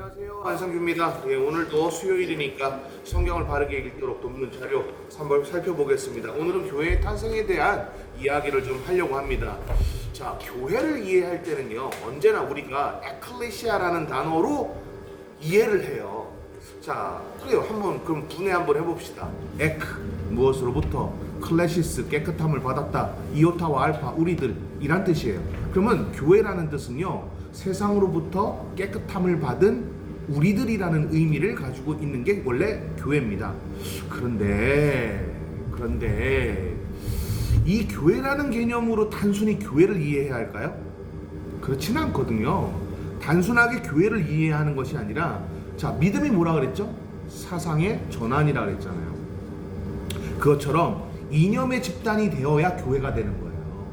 안녕하세요, 안성규입니다. 오늘도 수요일이니까 성경을 바르게 읽도록 돕는 자료 한번 살펴보겠습니다. 오늘은 교회의 탄생에 대한 이야기를 좀 하려고 합니다. 자, 교회를 이해할 때는요, 언제나 우리가 에클레시아라는 단어로 이해를 해요. 자, 그래요. 한번 그럼 분해 한번 해봅시다. 무엇으로부터, 클래시스 깨끗함을 받았다, 이오타와 알파 우리들 이란 뜻이에요. 그러면 교회라는 뜻은요, 세상으로부터 깨끗함을 받은 우리들이라는 의미를 가지고 있는 게 원래 교회입니다. 그런데 이 교회라는 개념으로 단순히 교회를 이해해야 할까요? 그렇지는 않거든요. 단순하게 교회를 이해하는 것이 아니라, 자, 믿음이 뭐라 그랬죠? 사상의 전환이라 그랬잖아요. 그것처럼 이념의 집단이 되어야 교회가 되는 거예요.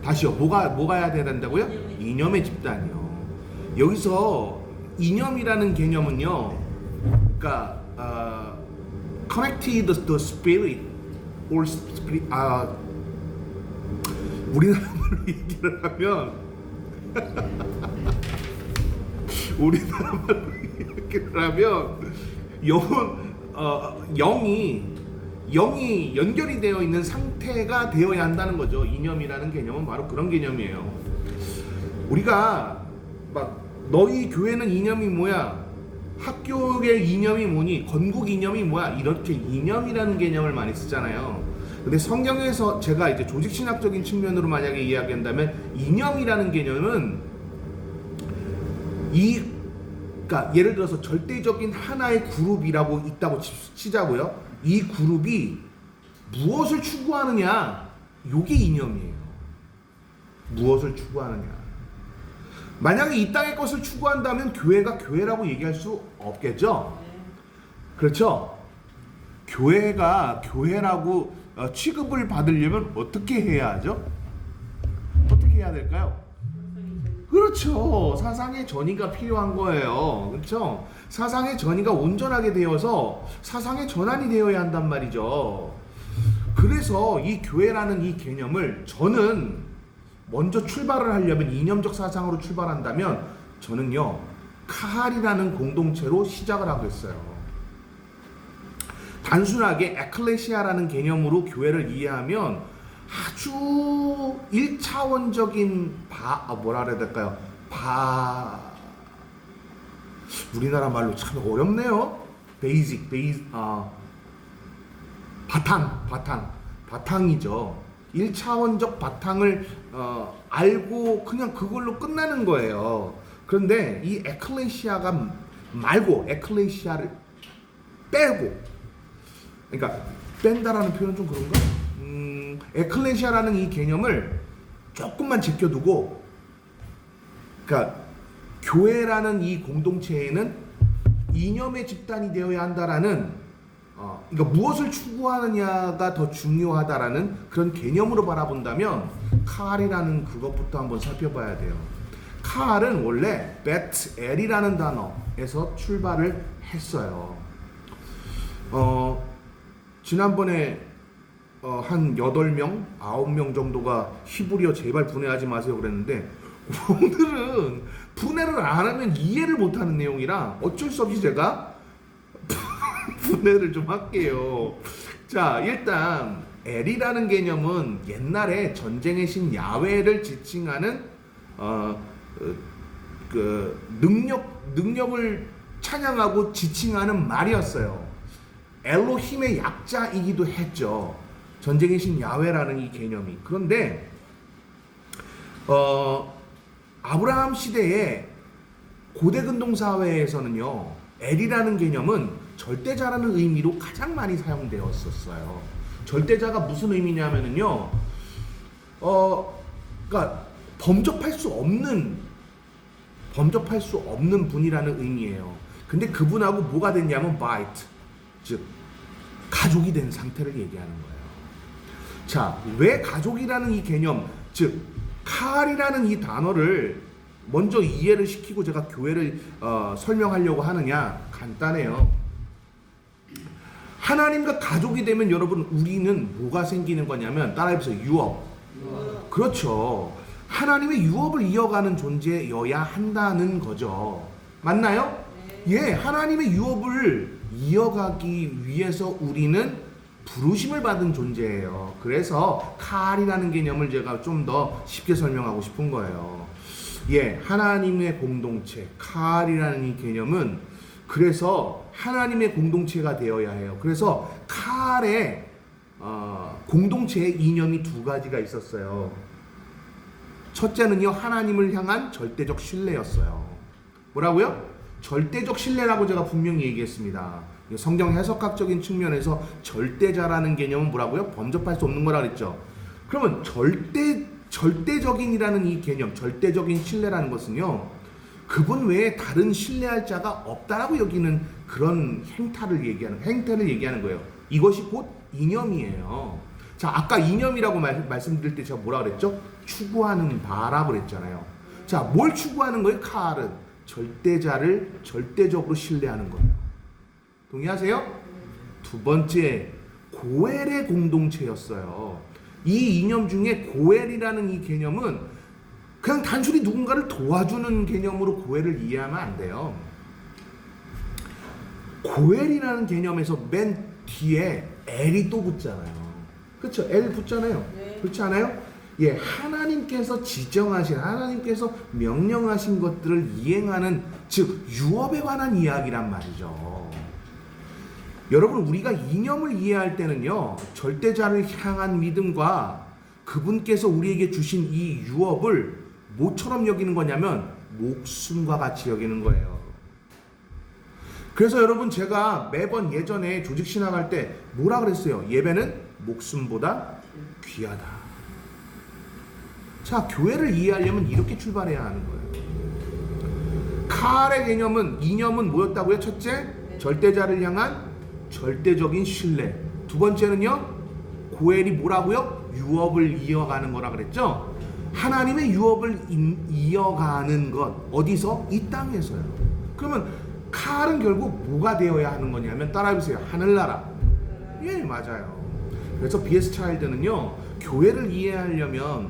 다시요. 뭐가 해야 된다고요? 이념의 집단이요. 여기서 이념이라는 개념은요, 그러니까 connected the spirit or spirit, 우리나라말로 얘기를 하면 우리나라말로 얘기를 하면 영이 연결이 되어 있는 상태가 되어야 한다는 거죠. 이념이라는 개념은 바로 그런 개념이에요. 우리가 막 너희 교회는 이념이 뭐야? 학교의 이념이 뭐니? 건국 이념이 뭐야? 이렇게 이념이라는 개념을 많이 쓰잖아요. 근데 성경에서 제가 이제 조직신학적인 측면으로 만약에 이야기한다면, 이념이라는 개념은 그러니까 예를 들어서 절대적인 하나의 그룹이라고 있다고 치자고요. 이 그룹이 무엇을 추구하느냐, 요게 이념이에요. 무엇을 추구하느냐. 만약에 이 땅의 것을 추구한다면 교회가 교회라고 얘기할 수 없겠죠? 그렇죠? 교회가 교회라고 취급을 받으려면 어떻게 해야 하죠? 어떻게 해야 될까요? 그렇죠. 사상의 전이가 필요한 거예요. 그렇죠? 사상의 전이가 온전하게 되어서 사상의 전환이 되어야 한단 말이죠. 그래서 이 교회라는 이 개념을, 저는 먼저 출발을 하려면, 이념적 사상으로 출발한다면 저는요, 카할이라는 공동체로 시작을 하고 있어요. 단순하게 에클레시아라는 개념으로 교회를 이해하면 아주 1차원적인 뭐라 그래야 될까요? 우리나라 말로 참 어렵네요. 바탕이죠. 1차원적 바탕을 알고 그냥 그걸로 끝나는 거예요. 그런데 이 에클레시아가 말고, 에클레시아를 빼고, 그러니까 뺀다라는 표현은 좀 그런가? 에클레시아라는 이 개념을 조금만 제껴두고, 그러니까 교회라는 이 공동체에는 이념의 집단이 되어야 한다라는, 그러니까 무엇을 추구하느냐가 더 중요하다라는 그런 개념으로 바라본다면, 카할이라는 그것부터 한번 살펴봐야 돼요. 카할은 원래 베트엘이라는 단어에서 출발을 했어요. 지난번에 한 8명, 9명 정도가 히브리어 제발 분해하지 마세요 그랬는데, 오늘은 분해를 안 하면 이해를 못하는 내용이라 어쩔 수 없이 제가 분해를 좀 할게요. 자, 일단 엘이라는 개념은 옛날에 전쟁의 신 야훼를 지칭하는 그 능력을 찬양하고 지칭하는 말이었어요. 엘로힘의 약자이기도 했죠. 전쟁의 신 야훼라는 이 개념이. 그런데 아브라함 시대의 고대 근동 사회에서는요, 엘이라는 개념은 절대자라는 의미로 가장 많이 사용되었었어요. 절대자가 무슨 의미냐면은요, 그러니까 범접할 수 없는 분이라는 의미예요. 근데 그분하고 뭐가 됐냐면 바이트, 즉 가족이 된 상태를 얘기하는 거예요. 자, 왜 가족이라는 이 개념, 즉 카할이라는 이 단어를 먼저 이해를 시키고 제가 교회를 설명하려고 하느냐? 간단해요. 하나님과 가족이 되면 여러분, 우리는 뭐가 생기는 거냐면, 따라해보세요. 유업. 그렇죠. 하나님의 유업을 이어가는 존재여야 한다는 거죠. 맞나요? 예, 하나님의 유업을 이어가기 위해서 우리는 부르심을 받은 존재예요. 그래서 칼이라는 개념을 제가 좀 더 쉽게 설명하고 싶은 거예요. 예, 하나님의 공동체, 칼이라는 이 개념은 그래서 하나님의 공동체가 되어야 해요. 그래서 칼의 공동체의 이념이 두 가지가 있었어요. 첫째는요, 하나님을 향한 절대적 신뢰였어요. 뭐라고요? 절대적 신뢰라고 제가 분명히 얘기했습니다. 성경 해석학적인 측면에서 절대자라는 개념은 뭐라고요? 범접할 수 없는 거라 그랬죠. 그러면 절대적인이라는 이 개념, 절대적인 신뢰라는 것은요, 그분 외에 다른 신뢰할 자가 없다라고 여기는 그런 행태를 얘기하는 거예요. 이것이 곧 이념이에요. 자, 아까 이념이라고 말씀드릴 때 제가 뭐라 그랬죠? 추구하는 바라고 그랬잖아요. 자, 뭘 추구하는 거예요? 칼은 절대자를 절대적으로 신뢰하는 거예요. 동의하세요? 두 번째, 고엘의 공동체였어요. 이 이념 중에 고엘이라는 이 개념은 그냥 단순히 누군가를 도와주는 개념으로 고엘을 이해하면 안 돼요. 고엘이라는 개념에서 맨 뒤에 엘이 또 붙잖아요. 그렇죠? 엘 붙잖아요. 네. 그렇지 않아요? 예, 하나님께서 지정하신, 하나님께서 명령하신 것들을 이행하는, 즉 유업에 관한 이야기란 말이죠. 여러분, 우리가 이념을 이해할 때는요, 절대자를 향한 믿음과 그분께서 우리에게 주신 이 유업을 뭐처럼 여기는 거냐면 목숨과 같이 여기는 거예요. 그래서 여러분, 제가 매번 예전에 조직 신학할 때 뭐라 그랬어요? 예배는 목숨보다 귀하다. 자, 교회를 이해하려면 이렇게 출발해야 하는 거예요. 칼의 개념은, 이념은 뭐였다고요? 첫째, 절대자를 향한 절대적인 신뢰. 두 번째는요, 고엘이 뭐라고요? 유업을 이어가는 거라 그랬죠? 하나님의 유업을 이어가는 것. 어디서? 이 땅에서요. 그러면 칼은 결국 뭐가 되어야 하는 거냐면, 따라해보세요. 하늘나라. 예, 맞아요. 그래서 B.S. 차일드는요, 교회를 이해하려면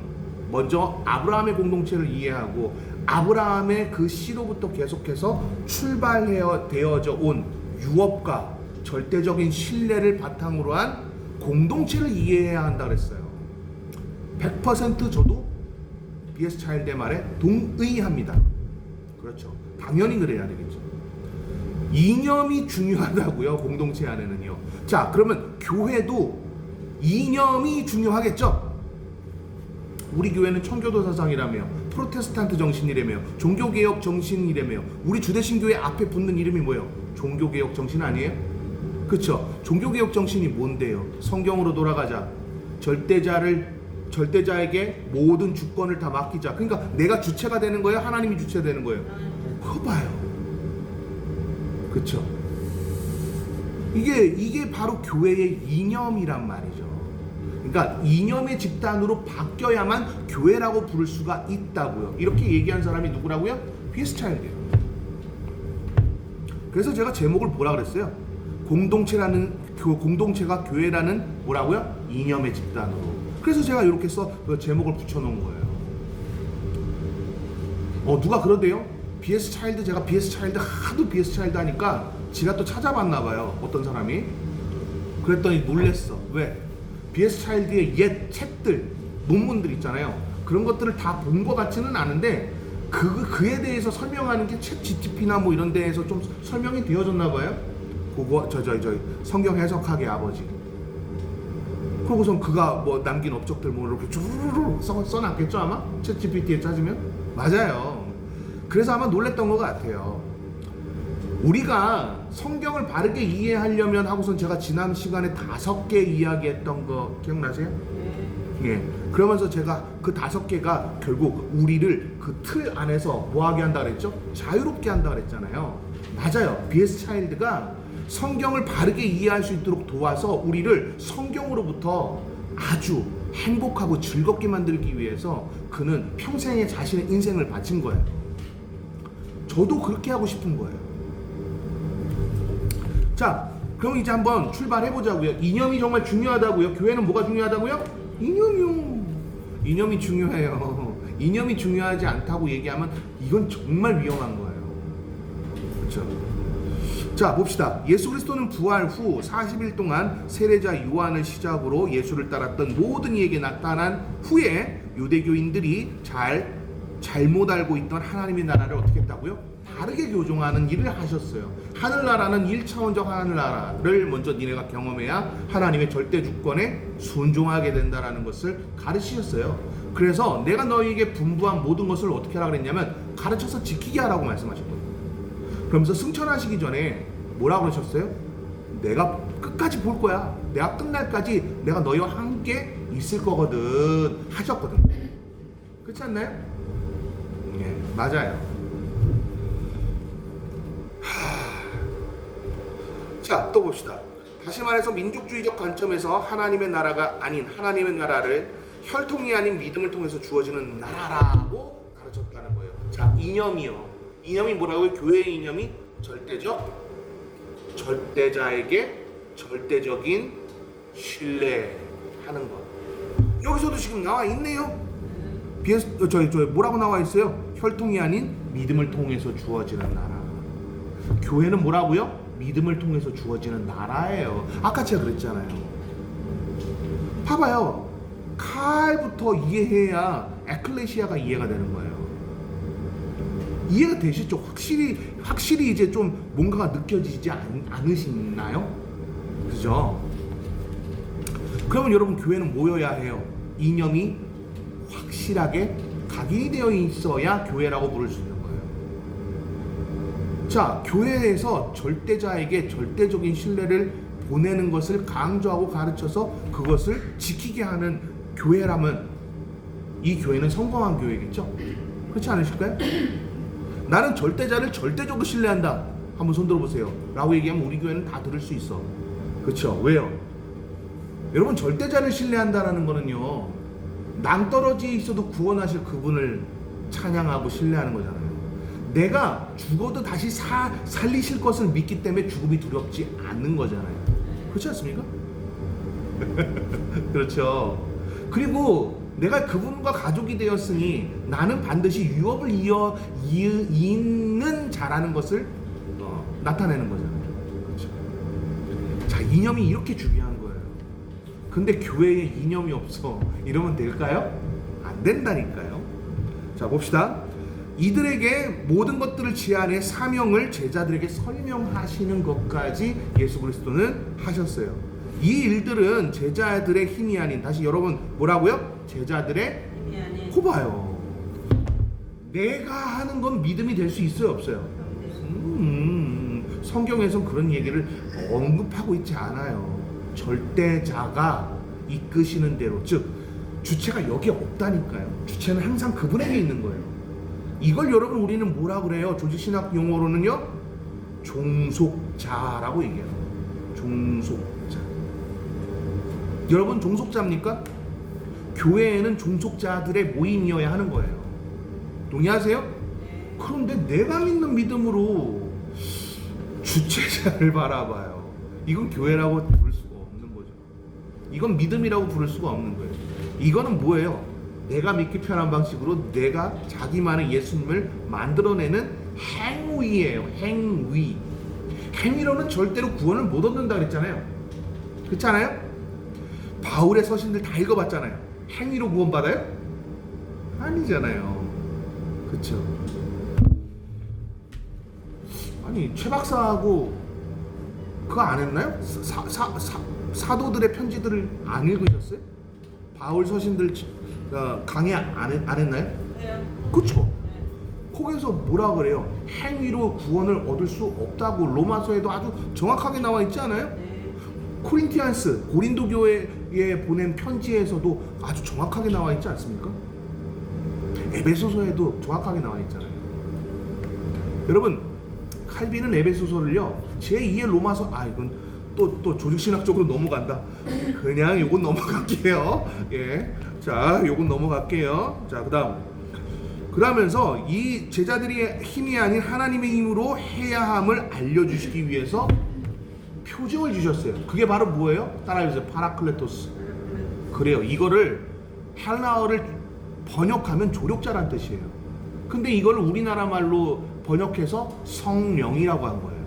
먼저 아브라함의 공동체를 이해하고 아브라함의 그 씨로부터 계속해서 출발되어져 온 유업과 절대적인 신뢰를 바탕으로 한 공동체를 이해해야 한다 그랬어요. 100% 저도 B.S. 차일드의 말에 동의합니다. 그렇죠. 당연히 그래야 되겠죠. 이념이 중요하다고요, 공동체 안에는요. 자, 그러면 교회도 이념이 중요하겠죠. 우리 교회는 청교도 사상이라며, 프로테스탄트 정신이라며, 종교개혁 정신이라며, 우리 주대신교회 앞에 붙는 이름이 뭐예요? 종교개혁 정신 아니에요? 그렇죠. 종교개혁 정신이 뭔데요? 성경으로 돌아가자. 절대자에게 모든 주권을 다 맡기자. 그러니까 내가 주체가 되는 거예요? 하나님이 주체가 되는 거예요? 그거 봐요. 그렇죠. 이게 바로 교회의 이념이란 말이죠. 그러니까 이념의 집단으로 바뀌어야만 교회라고 부를 수가 있다고요. 이렇게 얘기한 사람이 누구라고요? B.S. 차일드예요. 그래서 제가 제목을 뭐라 그랬어요? 공동체가 교회라는 뭐라고요? 이념의 집단으로. 그래서 제가 이렇게 제목을 붙여놓은 거예요. 누가 그러대요? B.S. 차일드, 제가 B.S. 차일드 하도 B.S. 차일드 하니까 지가 또 찾아봤나 봐요. 어떤 사람이. 그랬더니 놀랬어. 왜? B.S. 차일드의 옛 책들, 논문들 있잖아요. 그런 것들을 다 본 것 같지는 않은데 그에 대해서 설명하는 게 챗 GTP나 뭐 이런 데에서 좀 설명이 되어졌나 봐요. 그거 저 성경 해석학의 아버지. 그러고선 그가 뭐 남긴 업적들 뭐 이렇게 쭈르르 써놨겠죠 아마? 챗 GPT에 찾으면? 맞아요. 그래서 아마 놀랬던 것 같아요. 우리가 성경을 바르게 이해하려면 하고선 제가 지난 시간에 5개 이야기했던 거 기억나세요? 예. 그러면서 제가 그 5개가 결국 우리를 그 틀 안에서 뭐하게 한다 그랬죠? 자유롭게 한다 그랬잖아요. 맞아요. B.S. 차일드가 성경을 바르게 이해할 수 있도록 도와서 우리를 성경으로부터 아주 행복하고 즐겁게 만들기 위해서 그는 평생의 자신의 인생을 바친 거예요. 저도 그렇게 하고 싶은 거예요. 자, 그럼 이제 한번 출발해보자고요. 이념이 정말 중요하다고요. 교회는 뭐가 중요하다고요? 이념이요. 이념이 중요해요. 이념이 중요하지 않다고 얘기하면 이건 정말 위험한 거예요. 그렇죠? 자, 봅시다. 예수 그리스도는 부활 후 40일 동안 세례자 요한을 시작으로 예수를 따랐던 모든 이에게 나타난 후에 유대교인들이 잘못 알고 있던 하나님의 나라를 어떻게 했다고요? 다르게 교종하는 일을 하셨어요. 하늘나라는 1차원적 하늘나라를 먼저 니네가 경험해야 하나님의 절대 주권에 순종하게 된다라는 것을 가르치셨어요. 그래서 내가 너희에게 분부한 모든 것을 어떻게 하라 그랬냐면 가르쳐서 지키게 하라고 말씀하셨거든요. 그러면서 승천하시기 전에 뭐라고 그러셨어요? 내가 끝까지 볼 거야. 내가 끝날까지 내가 너희와 함께 있을 거거든 하셨거든. 그렇지 않나요? 네, 맞아요. 자, 또 봅시다. 다시 말해서 민족주의적 관점에서 하나님의 나라가 아닌 하나님의 나라를 혈통이 아닌 믿음을 통해서 주어지는 나라라고 가르쳤다는 거예요. 자, 이념이요. 이념이 뭐라고요? 교회의 이념이 절대자에게 절대적인 신뢰하는 것. 여기서도 지금 나와 있네요. 뭐라고 나와 있어요? 혈통이 아닌 믿음을 통해서 주어지는 나라. 교회는 뭐라고요? 믿음을 통해서 주어지는 나라예요. 아까 제가 그랬잖아요. 봐봐요. 칼부터 이해해야 에클레시아가 이해가 되는 거예요. 이해가 되시죠? 확실히 이제 좀 뭔가가 느껴지지 않으시나요? 그죠? 그러면 여러분 교회는 뭐여야 해요? 이념이 확실하게 각인이 되어 있어야 교회라고 부를 수 있는 거예요. 자, 교회에서 절대자에게 절대적인 신뢰를 보내는 것을 강조하고 가르쳐서 그것을 지키게 하는 교회라면 이 교회는 성공한 교회겠죠? 그렇지 않으실까요? 나는 절대자를 절대적으로 신뢰한다. 한번 손 들어보세요. 라고 얘기하면 우리 교회는 다 들을 수 있어. 그렇죠? 왜요? 여러분 절대자를 신뢰한다라는 거는요, 낭떠러지에 있어도 구원하실 그분을 찬양하고 신뢰하는 거잖아요. 내가 죽어도 다시 살리실 것을 믿기 때문에 죽음이 두렵지 않는 거잖아요. 그렇지 않습니까? 그렇죠. 그리고 내가 그분과 가족이 되었으니 나는 반드시 유업을 잇는 자라는 것을 나타내는 거잖아요. 그렇죠. 자, 이념이 이렇게 중요한 거예요. 근데 교회에 이념이 없어. 이러면 될까요? 안 된다니까요. 자, 봅시다. 이들에게 모든 것들을 지안해 사명을 제자들에게 설명하시는 것까지 예수 그리스도는 하셨어요. 이 일들은 제자들의 힘이 아닌, 다시 여러분 뭐라고요? 제자들의 힘이 아닌. 봐요. 내가 하는 건 믿음이 될 수 있어요, 없어요? 성경에선 그런 얘기를 언급하고 있지 않아요. 절대자가 이끄시는 대로, 즉 주체가 여기에 없다니까요. 주체는 항상 그분에게 있는 거예요. 이걸 여러분 우리는 뭐라 그래요? 조직신학 용어로는요, 종속자라고 얘기해요. 종속자. 여러분 종속자입니까? 교회에는 종속자들의 모임이어야 하는 거예요. 동의하세요? 그런데 내가 믿는 믿음으로 주체자를 바라봐요. 이건 교회라고 부를 수가 없는 거죠. 이건 믿음이라고 부를 수가 없는 거예요. 이거는 뭐예요? 내가 믿기 편한 방식으로 내가 자기만의 예수님을 만들어내는 행위예요. 행위. 행위로는 절대로 구원을 못 얻는다 그랬잖아요. 그렇지 않아요? 바울의 서신들 다 읽어봤잖아요. 행위로 구원받아요? 아니잖아요. 그렇죠? 아니 최 박사하고 그거 안 했나요? 사도들의 편지들을 안 읽으셨어요? 바울 서신들 강의 안 했나요? 네. 그렇죠? 네. 거기서 뭐라 그래요? 행위로 구원을 얻을 수 없다고 로마서에도 아주 정확하게 나와 있지 않아요? 네. 코린티안스 고린도 교회에 보낸 편지에서도 아주 정확하게 나와 있지 않습니까? 에베소서에도 정확하게 나와 있잖아요. 여러분 칼빈은 에베소서를요 제2의 로마서, 이건 또 조직신학 쪽으로 넘어간다. 그냥 요건 넘어갈게요. 예, 자 요건 넘어갈게요. 자 그러면서 이 제자들이 힘이 아닌 하나님의 힘으로 해야 함을 알려주시기 위해서 표징을 주셨어요. 그게 바로 뭐예요? 따라해보세요. 파라클레토스. 그래요. 이거를 헬라어를 번역하면 조력자란 뜻이에요. 근데 이걸 우리나라 말로 번역해서 성령이라고 한 거예요.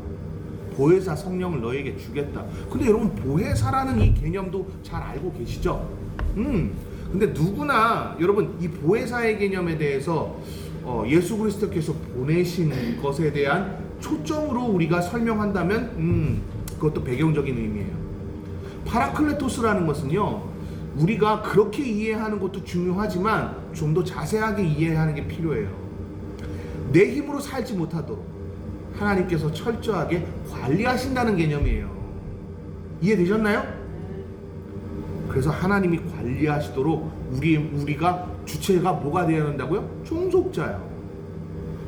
보혜사 성령을 너에게 주겠다. 근데 여러분 보혜사라는 이 개념도 잘 알고 계시죠? 근데 누구나 여러분 이 보혜사의 개념에 대해서 예수 그리스도께서 보내신 것에 대한 초점으로 우리가 설명한다면 그것도 배경적인 의미예요. 파라클레토스라는 것은요, 우리가 그렇게 이해하는 것도 중요하지만 좀 더 자세하게 이해하는 게 필요해요. 내 힘으로 살지 못하도록 하나님께서 철저하게 관리하신다는 개념이에요. 이해되셨나요? 그래서 하나님이 관리하시도록 우리가 주체가 뭐가 되어야 한다고요? 종속자요.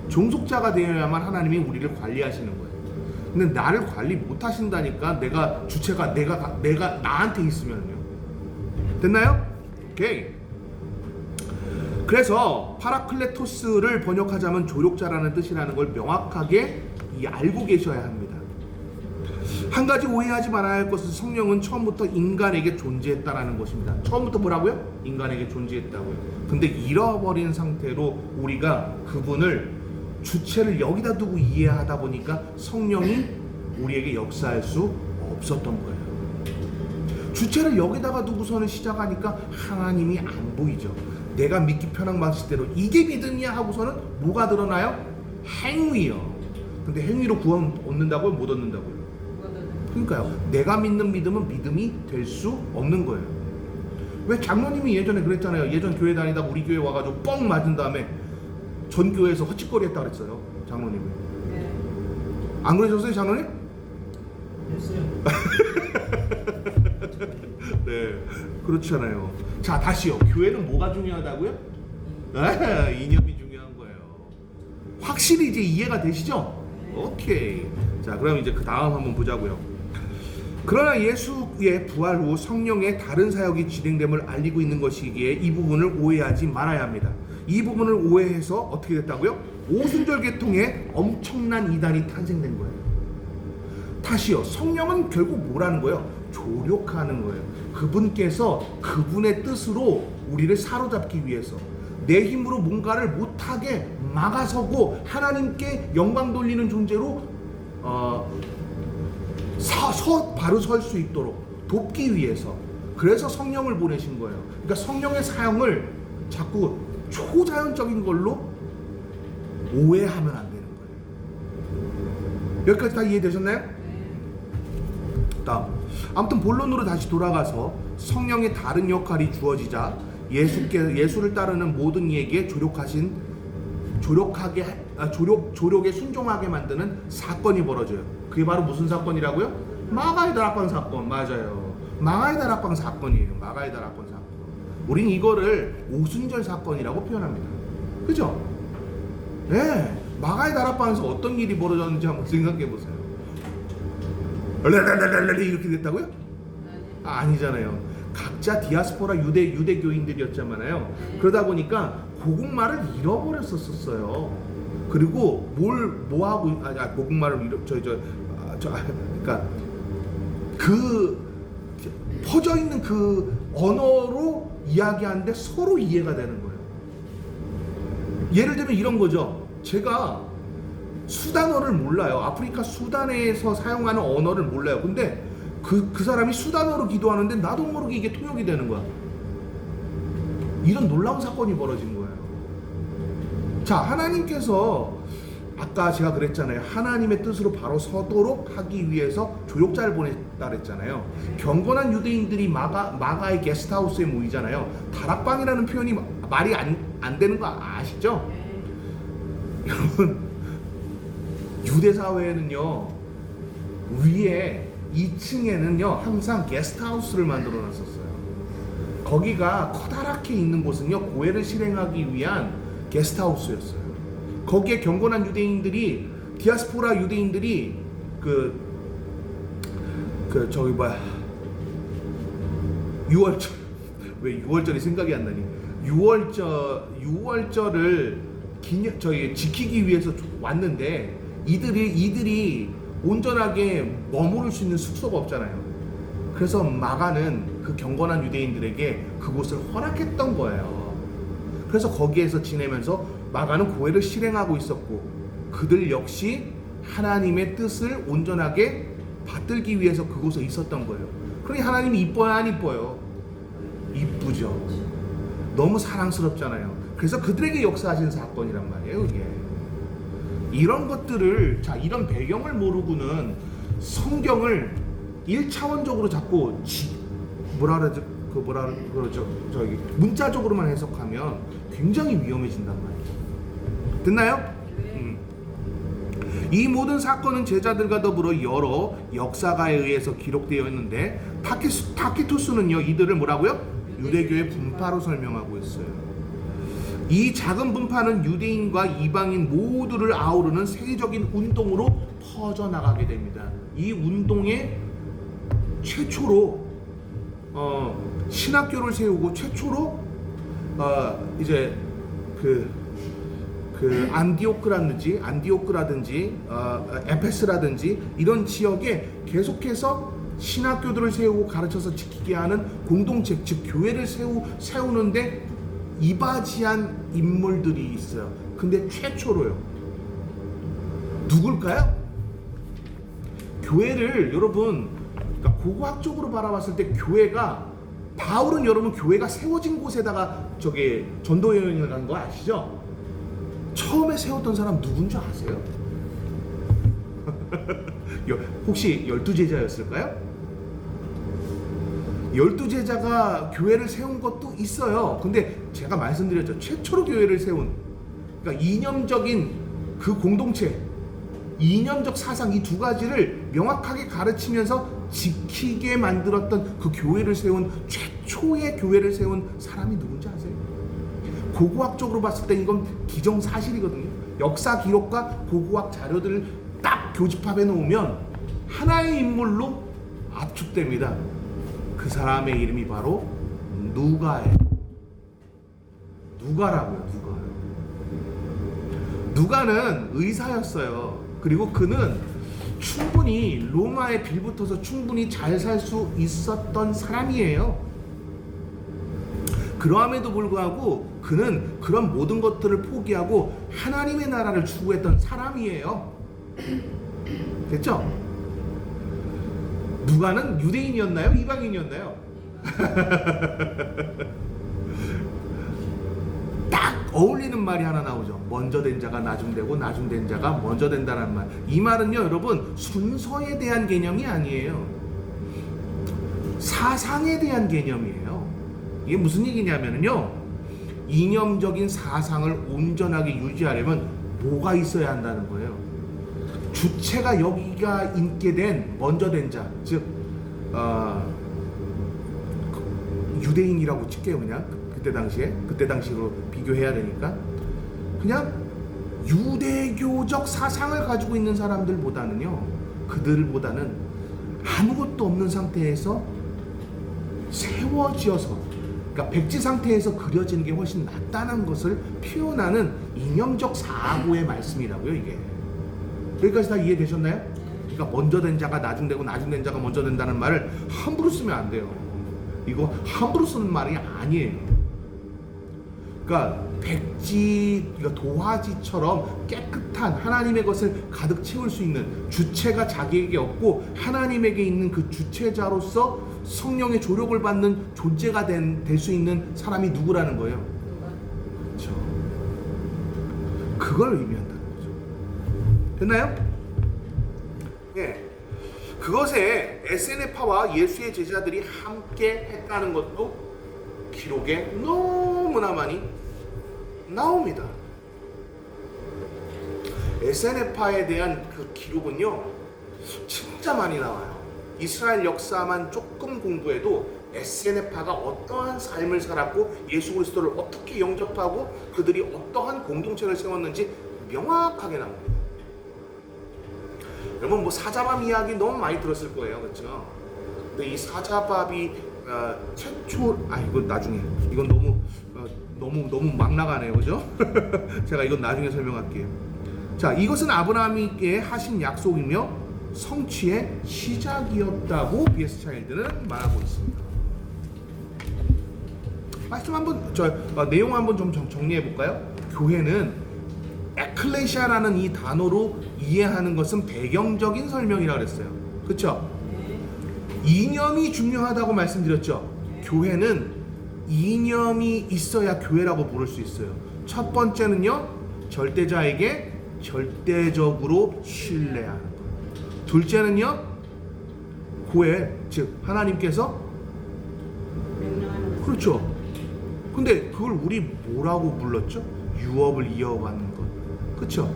종속자가 되어야만 하나님이 우리를 관리하시는 거예요. 근데 나를 관리 못 하신다니까. 주체가 내가 나한테 있으면요. 됐나요? 오케이. 그래서 파라클레토스를 번역하자면 조력자라는 뜻이라는 걸 명확하게 알고 계셔야 합니다. 한 가지 오해하지 말아야 할 것은 성령은 처음부터 인간에게 존재했다라는 것입니다. 처음부터 뭐라고요? 인간에게 존재했다고요. 근데 잃어버린 상태로 우리가 그분을 주체를 여기다 두고 이해하다 보니까 성령이 우리에게 역사할 수 없었던 거예요. 주체를 여기다가 두고서는 시작하니까 하나님이 안 보이죠. 내가 믿기 편한 방식대로 이게 믿음이야 하고서는 뭐가 드러나요? 행위요. 근데 행위로 구원 얻는다고요? 못 얻는다고요? 그러니까요. 내가 믿는 믿음은 믿음이 될 수 없는 거예요. 왜 장로님이 예전에 그랬잖아요. 예전 교회 다니다가 우리 교회 와가지고 뻥 맞은 다음에 전 교회에서 헛짓거리 했다 그랬어요. 장로님이. 네. 안 그러셨어요, 장로님? 했어요. 네, 그렇잖아요. 자, 다시요. 교회는 뭐가 중요하다고요? 이념이 중요한 거예요. 확실히 이제 이해가 되시죠? 오케이. 자, 그럼 이제 그 다음 한번 보자고요. 그러나 예수의 부활 후 성령의 다른 사역이 진행됨을 알리고 있는 것이기에 이 부분을 오해하지 말아야 합니다. 이 부분을 오해해서 어떻게 됐다고요? 오순절 계통에 엄청난 이단이 탄생된 거예요. 다시요. 성령은 결국 뭐라는 거예요? 조력하는 거예요. 그분께서 그분의 뜻으로 우리를 사로잡기 위해서 내 힘으로 뭔가를 못하게 막아서고 하나님께 영광 돌리는 존재로 바로 설 수 있도록 돕기 위해서, 그래서 성령을 보내신 거예요. 그러니까 성령의 사용을 자꾸 초자연적인 걸로 오해하면 안 되는 거예요. 여기까지 다 이해되셨나요? 다음, 아무튼 본론으로 다시 돌아가서 성령의 다른 역할이 주어지자 예수를 따르는 모든 이에게 조력에 순종하게 만드는 사건이 벌어져요. 그게 바로 무슨 사건이라고요? 마가의 다락방 사건. 맞아요. 마가의 다락방 사건이에요. 마가의 다락방 사건. 우린 이거를 오순절 사건이라고 표현합니다. 그죠? 네. 마가의 다락방에서 어떤 일이 벌어졌는지 한번 생각해 보세요. 이렇게 됐다고요? 아니잖아요. 각자 디아스포라 유대교인들이었잖아요. 그러다 보니까 고국말을 잃어버렸었어요. 그리고 뭐하고 고국말을 그러니까 그 퍼져 있는 그 언어로 이야기하는데 서로 이해가 되는 거예요. 예를 들면 이런 거죠. 제가 수단어를 몰라요. 아프리카 수단에서 사용하는 언어를 몰라요. 근데 그 사람이 수단어로 기도하는데 나도 모르게 이게 통역이 되는 거야. 이런 놀라운 사건이 벌어진 거예요. 자, 하나님께서 아까 제가 그랬잖아요. 하나님의 뜻으로 바로 서도록 하기 위해서 조력자를 보냈다 그랬잖아요. 경건한 유대인들이 마가의 게스트하우스에 모이잖아요. 다락방이라는 표현이 말이 안 되는 거 아시죠? 여러분, 유대 사회에는요, 위에 2층에는요 항상 게스트하우스를 만들어 놨었어요. 거기가 커다랗게 있는 곳은요 고해를 실행하기 위한 게스트하우스였어요. 거기에 경건한 유대인들이, 디아스포라 유대인들이 저기 뭐야, 6월절, 왜 6월절이 생각이 안 나니? 6월절을 지키기 위해서 왔는데 이들이 온전하게 머무를 수 있는 숙소가 없잖아요. 그래서 마가는 그 경건한 유대인들에게 그곳을 허락했던 거예요. 그래서 거기에서 지내면서 마가는 고해를 실행하고 있었고, 그들 역시 하나님의 뜻을 온전하게 받들기 위해서 그곳에 있었던 거예요. 그러니 하나님이 이뻐요, 안 이뻐요? 이쁘죠. 너무 사랑스럽잖아요. 그래서 그들에게 역사하신 사건이란 말이에요, 이게. 이런 것들을, 자, 이런 배경을 모르고는 성경을 1차원적으로 자꾸 저기 문자적으로만 해석하면 굉장히 위험해진단 말이에요. 됐나요? 이 모든 사건은 제자들과 더불어 여러 역사가에 의해서 기록되어 있는데 타키투스는요, 이들을 뭐라고요? 유대교의 분파로 설명하고 있어요. 이 작은 분파는 유대인과 이방인 모두를 아우르는 세계적인 운동으로 퍼져나가게 됩니다. 이 운동의 최초로 신학교를 세우고 최초로 이제 그 안디오크라든지 에페스라든지 이런 지역에 계속해서 신학교들을 세우고 가르쳐서 지키게 하는 공동체, 즉 교회를 세우는데 이바지한 인물들이 있어요. 근데 최초로요. 누굴까요? 교회를 여러분, 그러니까 고고학적으로 바라봤을 때 바울은 여러분 교회가 세워진 곳에다가 저기 전도 여행을 간 거 아시죠? 처음에 세웠던 사람 누군 줄 아세요? 혹시 12제자였을까요? 12제자가 교회를 세운 것도 있어요. 근데 제가 말씀드렸죠. 최초로 교회를 세운, 그러니까 이념적인 그 공동체, 이념적 사상, 이 두 가지를 명확하게 가르치면서 지키게 만들었던 그 교회를 세운, 최초의 교회를 세운 사람이 누군지 아세요? 고고학적으로 봤을 때 이건 기정사실이거든요. 역사 기록과 고고학 자료들을 딱 교집합해 놓으면 하나의 인물로 압축됩니다. 그 사람의 이름이 바로 누가예요. 누가라고요. 누가는 의사였어요. 그리고 그는 충분히 로마에 빌붙어서 충분히 잘 살 수 있었던 사람이에요. 그러함에도 불구하고 그는 그런 모든 것들을 포기하고 하나님의 나라를 추구했던 사람이에요. 됐죠? 누가는 유대인이었나요? 이방인이었나요? 딱 어울리는 말이 하나 나오죠. 먼저 된 자가 나중 되고 나중 된 자가 먼저 된다는 말. 이 말은요, 여러분, 순서에 대한 개념이 아니에요. 사상에 대한 개념이에요. 이게 무슨 얘기냐면요, 이념적인 사상을 온전하게 유지하려면 뭐가 있어야 한다는 거예요. 주체가 여기가 있게 된 먼저 된 자, 즉 유대인이라고 칠게요. 그냥 그때 당시로 비교해야 되니까 그냥 유대교적 사상을 가지고 있는 그들보다는 아무것도 없는 상태에서 세워지어서, 그러니까 백지 상태에서 그려지는 게 훨씬 낫다는 것을 표현하는 이념적 사고의 말씀이라고요, 이게. 여기까지 다 이해되셨나요? 그러니까 먼저 된 자가 나중 되고 나중 된 자가 먼저 된다는 말을 함부로 쓰면 안 돼요. 이거 함부로 쓰는 말이 아니에요. 그러니까 백지, 그러니까 도화지처럼 깨끗한 하나님의 것을 가득 채울 수 있는, 주체가 자기에게 없고 하나님에게 있는 그 주체자로서 성령의 조력을 받는 존재가 될 수 있는 사람이 누구라는 거예요? 그렇죠. 그걸 의미한다는 거죠. 됐나요? 네. 그것에 에세네파와 예수의 제자들이 함께 했다는 것도 기록에 너무나 많이 나옵니다. 에세네파에 대한 그 기록은요, 진짜 많이 나와요. 이스라엘 역사만 조금 공부해도 에세네파가 어떠한 삶을 살았고 예수 그리스도를 어떻게 영접하고 그들이 어떠한 공동체를 세웠는지 명확하게 나옵니다. 여러분, 뭐 사자밥 이야기 너무 많이 들었을 거예요, 그렇죠? 근데 이 사자밥이 이건 나중에, 이건 너무 막 나가네요, 그죠? 제가 이건 나중에 설명할게요. 자, 이것은 아브라함에게 하신 약속이며 성취의 시작이었다고 B.S. 차일드는 말하고 있습니다. 말씀 한번, 내용 한번 좀 정리해 볼까요? 교회는 에클레시아라는 이 단어로 이해하는 것은 배경적인 설명이라 그랬어요. 그쵸? 이념이 중요하다고 말씀드렸죠. 교회는 이념이 있어야 교회라고 부를 수 있어요. 첫 번째는요, 절대자에게 절대적으로 신뢰하는 것. 둘째는요, 고해, 즉 하나님께서 명령하는 것. 그렇죠. 근데 그걸 우리 뭐라고 불렀죠? 유업을 이어가는 것. 그렇죠?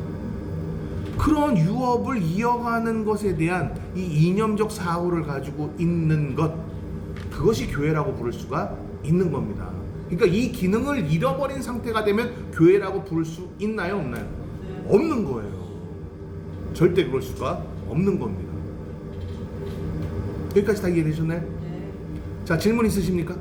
그런 유업을 이어가는 것에 대한 이 이념적 사고를 가지고 있는 것, 그것이 교회라고 부를 수가 있는 겁니다. 그러니까 이 기능을 잃어버린 상태가 되면 교회라고 부를 수 있나요? 없나요? 없는 거예요. 절대 그럴 수가 없는 겁니다. 여기까지 다 이해되셨나요? 자, 질문 있으십니까?